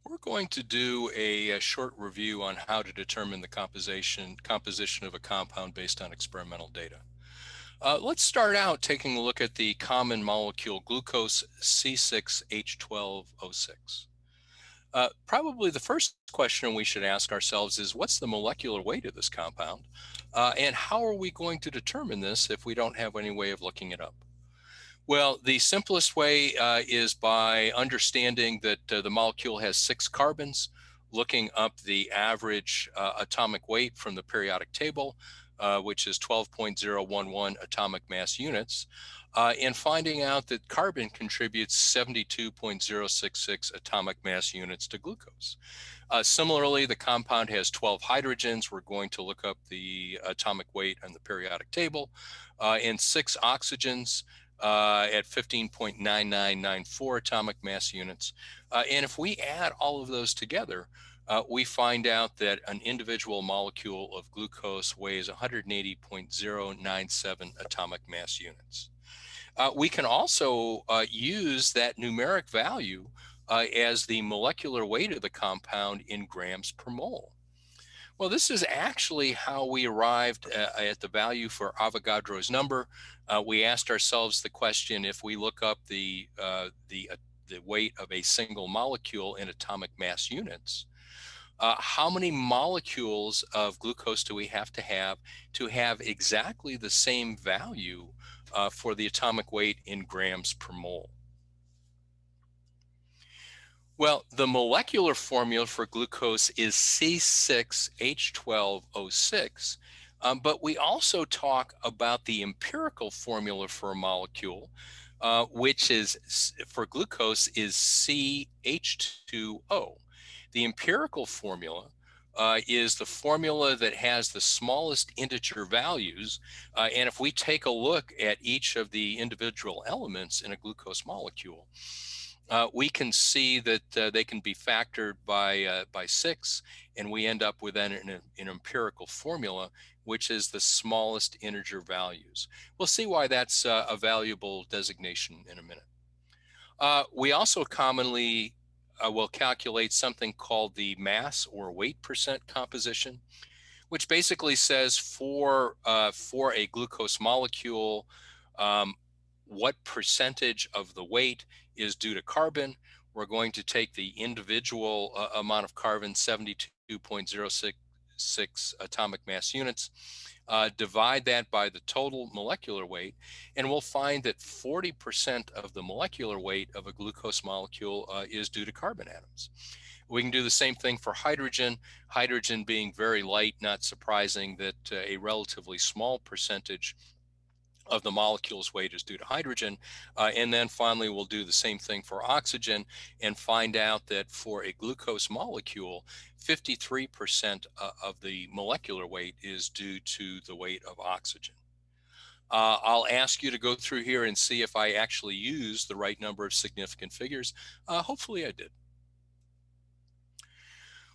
We're going to do a short review on how to determine the composition of a compound based on experimental data. Let's start out taking a look at the common molecule glucose C6H12O6. Probably the first question we should ask ourselves is what's the molecular weight of this compound? And how are we going to determine this if we don't have any way of looking it up? Well, the simplest way is by understanding that the molecule has 6 carbons, looking up the average atomic weight from the periodic table, which is 12.011 atomic mass units, and finding out that carbon contributes 72.066 atomic mass units to glucose. Similarly, the compound has 12 hydrogens. We're going to look up the atomic weight on the periodic table, and 6 oxygens at 15.9994 atomic mass units. And if we add all of those together, we find out that an individual molecule of glucose weighs 180.097 atomic mass units. We can also use that numeric value as the molecular weight of the compound in grams per mole. Well, this is actually how we arrived at the value for Avogadro's number. We asked ourselves the question: if we look up the weight of a single molecule in atomic mass units, how many molecules of glucose do we have to have exactly the same value for the atomic weight in grams per mole? Well, the molecular formula for glucose is C6H12O6, but we also talk about the empirical formula for a molecule, which is for glucose is CH2O. The empirical formula is the formula that has the smallest integer values. And if we take a look at each of the individual elements in a glucose molecule, we can see that they can be factored by 6, and we end up with an empirical formula, which is the smallest integer values. We'll see why that's a valuable designation in a minute. We also commonly will calculate something called the mass or weight percent composition, which basically says for a glucose molecule, um, what percentage of the weight is due to carbon. We're going to take the individual amount of carbon, 72.066 atomic mass units, divide that by the total molecular weight, and we'll find that 40% of the molecular weight of a glucose molecule is due to carbon atoms. We can do the same thing for hydrogen. Hydrogen being very light, not surprising that a relatively small percentage of the molecule's weight is due to hydrogen. And then finally, we'll do the same thing for oxygen and find out that for a glucose molecule, 53% of the molecular weight is due to the weight of oxygen. I'll ask you to go through here and see if I actually use the right number of significant figures. Hopefully I did.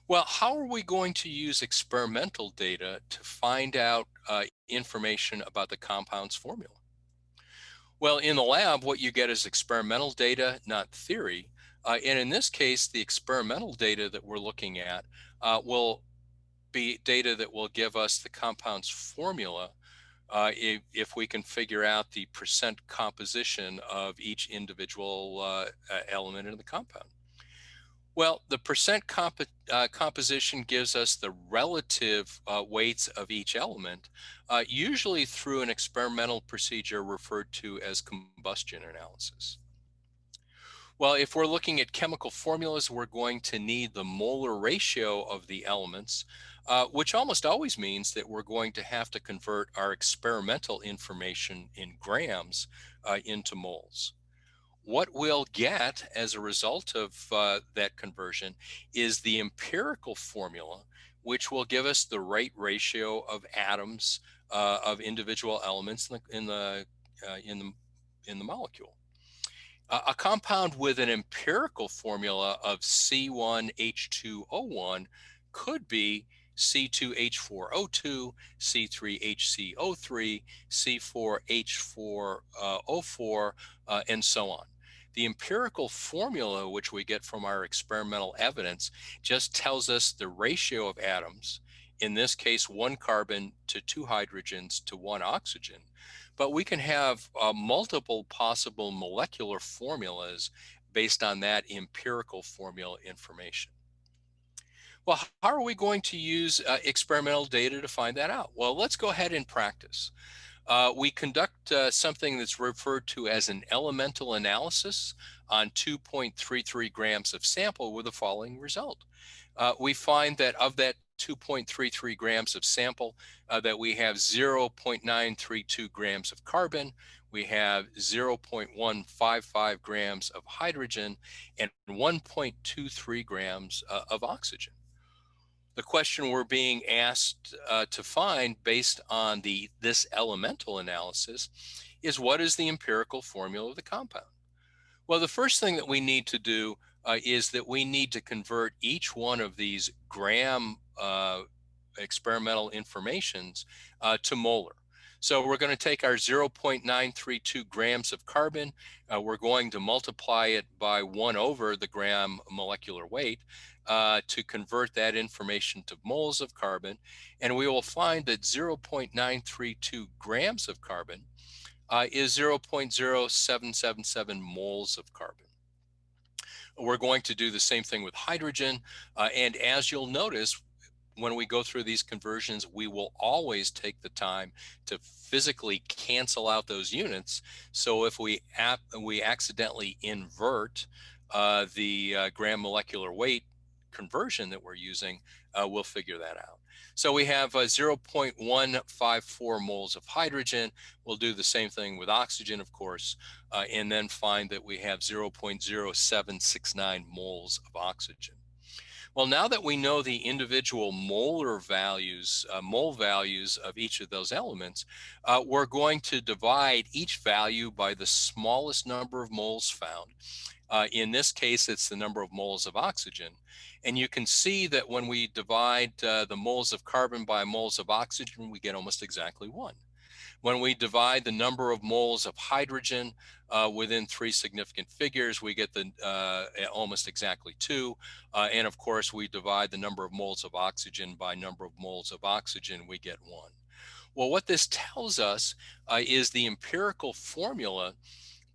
Well, how are we going to use experimental data to find out information about the compound's formula? Well, in the lab, what you get is experimental data, not theory. And in this case, the experimental data that we're looking at will be data that will give us the compound's formula if we can figure out the percent composition of each individual element in the compound. Well, the percent composition gives us the relative weights of each element, usually through an experimental procedure referred to as combustion analysis. Well, if we're looking at chemical formulas, we're going to need the molar ratio of the elements, which almost always means that we're going to have to convert our experimental information in grams into moles. What we'll get as a result of that conversion is the empirical formula, which will give us the right ratio of atoms of individual elements in the molecule. A compound with an empirical formula of C1H2O1 could be C2H4O2, C3HCO3, C4H4O4, and so on. The empirical formula, which we get from our experimental evidence, just tells us the ratio of atoms, in this case, 1 carbon to 2 hydrogens to 1 oxygen. But we can have multiple possible molecular formulas based on that empirical formula information. Well, how are we going to use experimental data to find that out? Well, let's go ahead and practice. We conduct something that's referred to as an elemental analysis on 2.33 grams of sample with the following result. We find that of that 2.33 grams of sample, that we have 0.932 grams of carbon, we have 0.155 grams of hydrogen, and 1.23 grams of oxygen. The question we're being asked to find based on this elemental analysis is, what is the empirical formula of the compound? Well, the first thing that we need to do is that we need to convert each one of these gram experimental informations to molar. So we're going to take our 0.932 grams of carbon, we're going to multiply it by 1 over the gram molecular weight to convert that information to moles of carbon, and we will find that 0.932 grams of carbon is 0.0777 moles of carbon. We're going to do the same thing with hydrogen, and as you'll notice, when we go through these conversions, we will always take the time to physically cancel out those units. So if we accidentally invert the gram molecular weight conversion that we're using, we'll figure that out. So we have 0.154 moles of hydrogen. We'll do the same thing with oxygen, of course, and then find that we have 0.0769 moles of oxygen. Well, now that we know the individual molar values, mole values of each of those elements, we're going to divide each value by the smallest number of moles found. In this case, it's the number of moles of oxygen. And you can see that when we divide the moles of carbon by moles of oxygen, we get almost exactly 1. When we divide the number of moles of hydrogen within 3 significant figures, we get the almost exactly 2. And of course, we divide the number of moles of oxygen by number of moles of oxygen, we get 1. Well, what this tells us is the empirical formula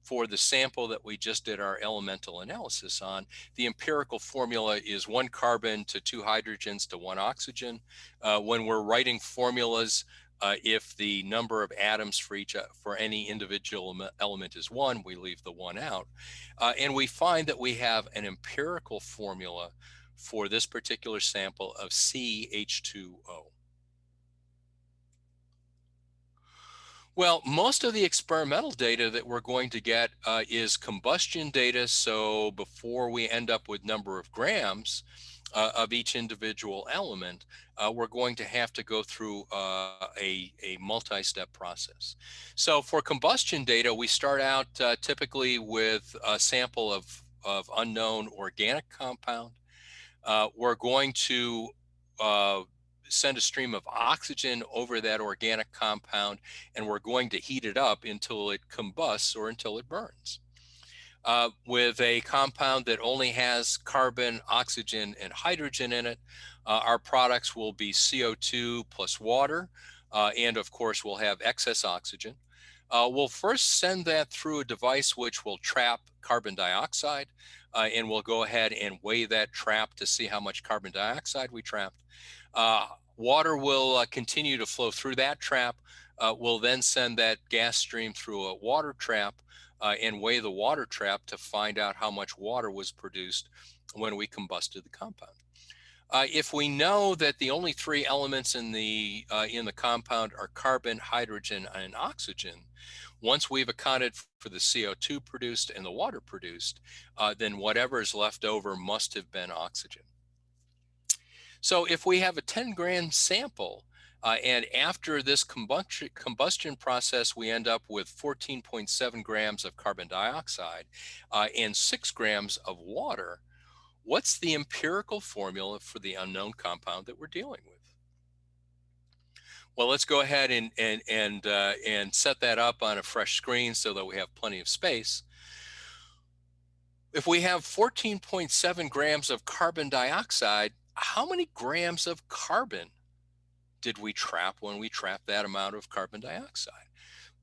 for the sample that we just did our elemental analysis on. The empirical formula is 1 carbon to 2 hydrogens to 1 oxygen. When we're writing formulas, if the number of atoms for any individual element is 1, we leave the 1 out. And we find that we have an empirical formula for this particular sample of CH2O. Well, most of the experimental data that we're going to get is combustion data. So before we end up with number of grams of each individual element, we're going to have to go through a multi-step process. So for combustion data, we start out typically with a sample of unknown organic compound. We're going to send a stream of oxygen over that organic compound, and we're going to heat it up until it combusts or until it burns. With a compound that only has carbon, oxygen, and hydrogen in it, our products will be CO2 plus water, and of course we'll have excess oxygen. We'll first send that through a device which will trap carbon dioxide, and we'll go ahead and weigh that trap to see how much carbon dioxide we trapped. Water will continue to flow through that trap. We'll then send that gas stream through a water trap and weigh the water trap to find out how much water was produced when we combusted the compound. If we know that the only 3 elements in the compound are carbon, hydrogen, and oxygen, once we've accounted for the CO2 produced and the water produced, then whatever is left over must have been oxygen. So if we have a 10-gram sample, and after this combustion process, we end up with 14.7 grams of carbon dioxide and 6 grams of water, what's the empirical formula for the unknown compound that we're dealing with? Well, let's go ahead and set that up on a fresh screen so that we have plenty of space. If we have 14.7 grams of carbon dioxide, how many grams of carbon did we trap when we trapped that amount of carbon dioxide?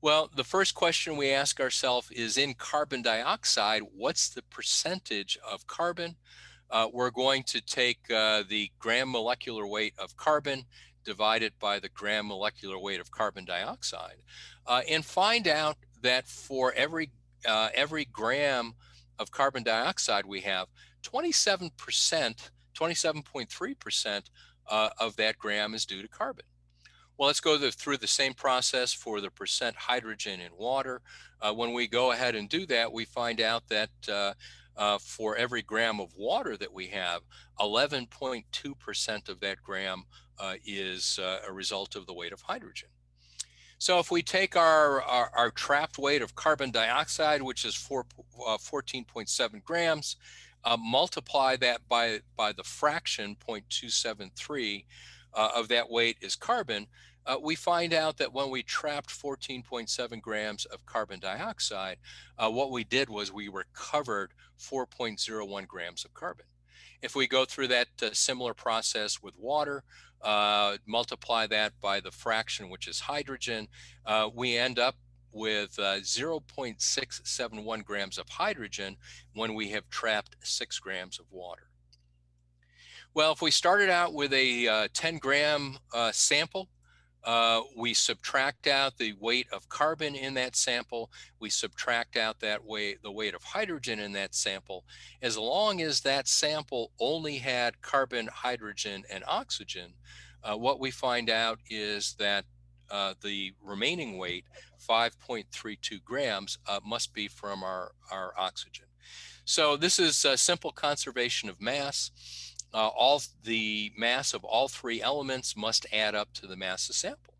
Well, the first question we ask ourselves is, in carbon dioxide, what's the percentage of carbon? We're going to take the gram molecular weight of carbon, divide it by the gram molecular weight of carbon dioxide, and find out that for every gram of carbon dioxide we have, 27%, 27.3% of that gram is due to carbon. Well, let's go through the same process for the percent hydrogen in water. When we go ahead and do that, we find out that for every gram of water that we have, 11.2% of that gram is a result of the weight of hydrogen. So if we take our trapped weight of carbon dioxide, which is 14.7 grams, multiply that by the fraction 0.273 of that weight is carbon, we find out that when we trapped 14.7 grams of carbon dioxide, what we did was we recovered 4.01 grams of carbon. If we go through that similar process with water, multiply that by the fraction, which is hydrogen, we end up with 0.671 grams of hydrogen when we have trapped 6 grams of water. Well, if we started out with a 10-gram sample, we subtract out the weight of carbon in that sample. We subtract out the weight of hydrogen in that sample. As long as that sample only had carbon, hydrogen, and oxygen, what we find out is that the remaining weight, 5.32 grams, must be from our oxygen. So this is a simple conservation of mass. All the mass of all three elements must add up to the mass of sample.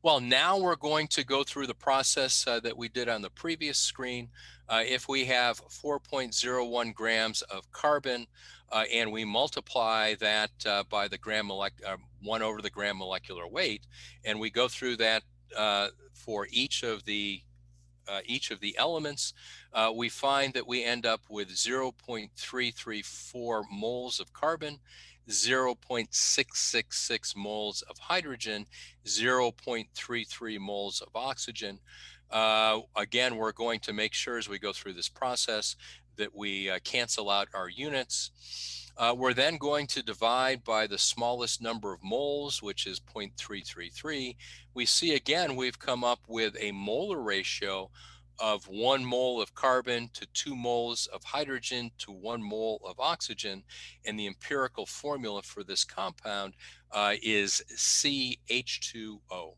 Well, now we're going to go through the process that we did on the previous screen. If we have 4.01 grams of carbon and we multiply that by the 1 over the gram molecular weight, and we go through that for each of the elements, we find that we end up with 0.334 moles of carbon, 0.666 moles of hydrogen, 0.33 moles of oxygen. Again, we're going to make sure as we go through this process that we cancel out our units. We're then going to divide by the smallest number of moles, which is 0.333. We see again, we've come up with a molar ratio of 1 mole of carbon to 2 moles of hydrogen to 1 mole of oxygen. And the empirical formula for this compound is CH2O.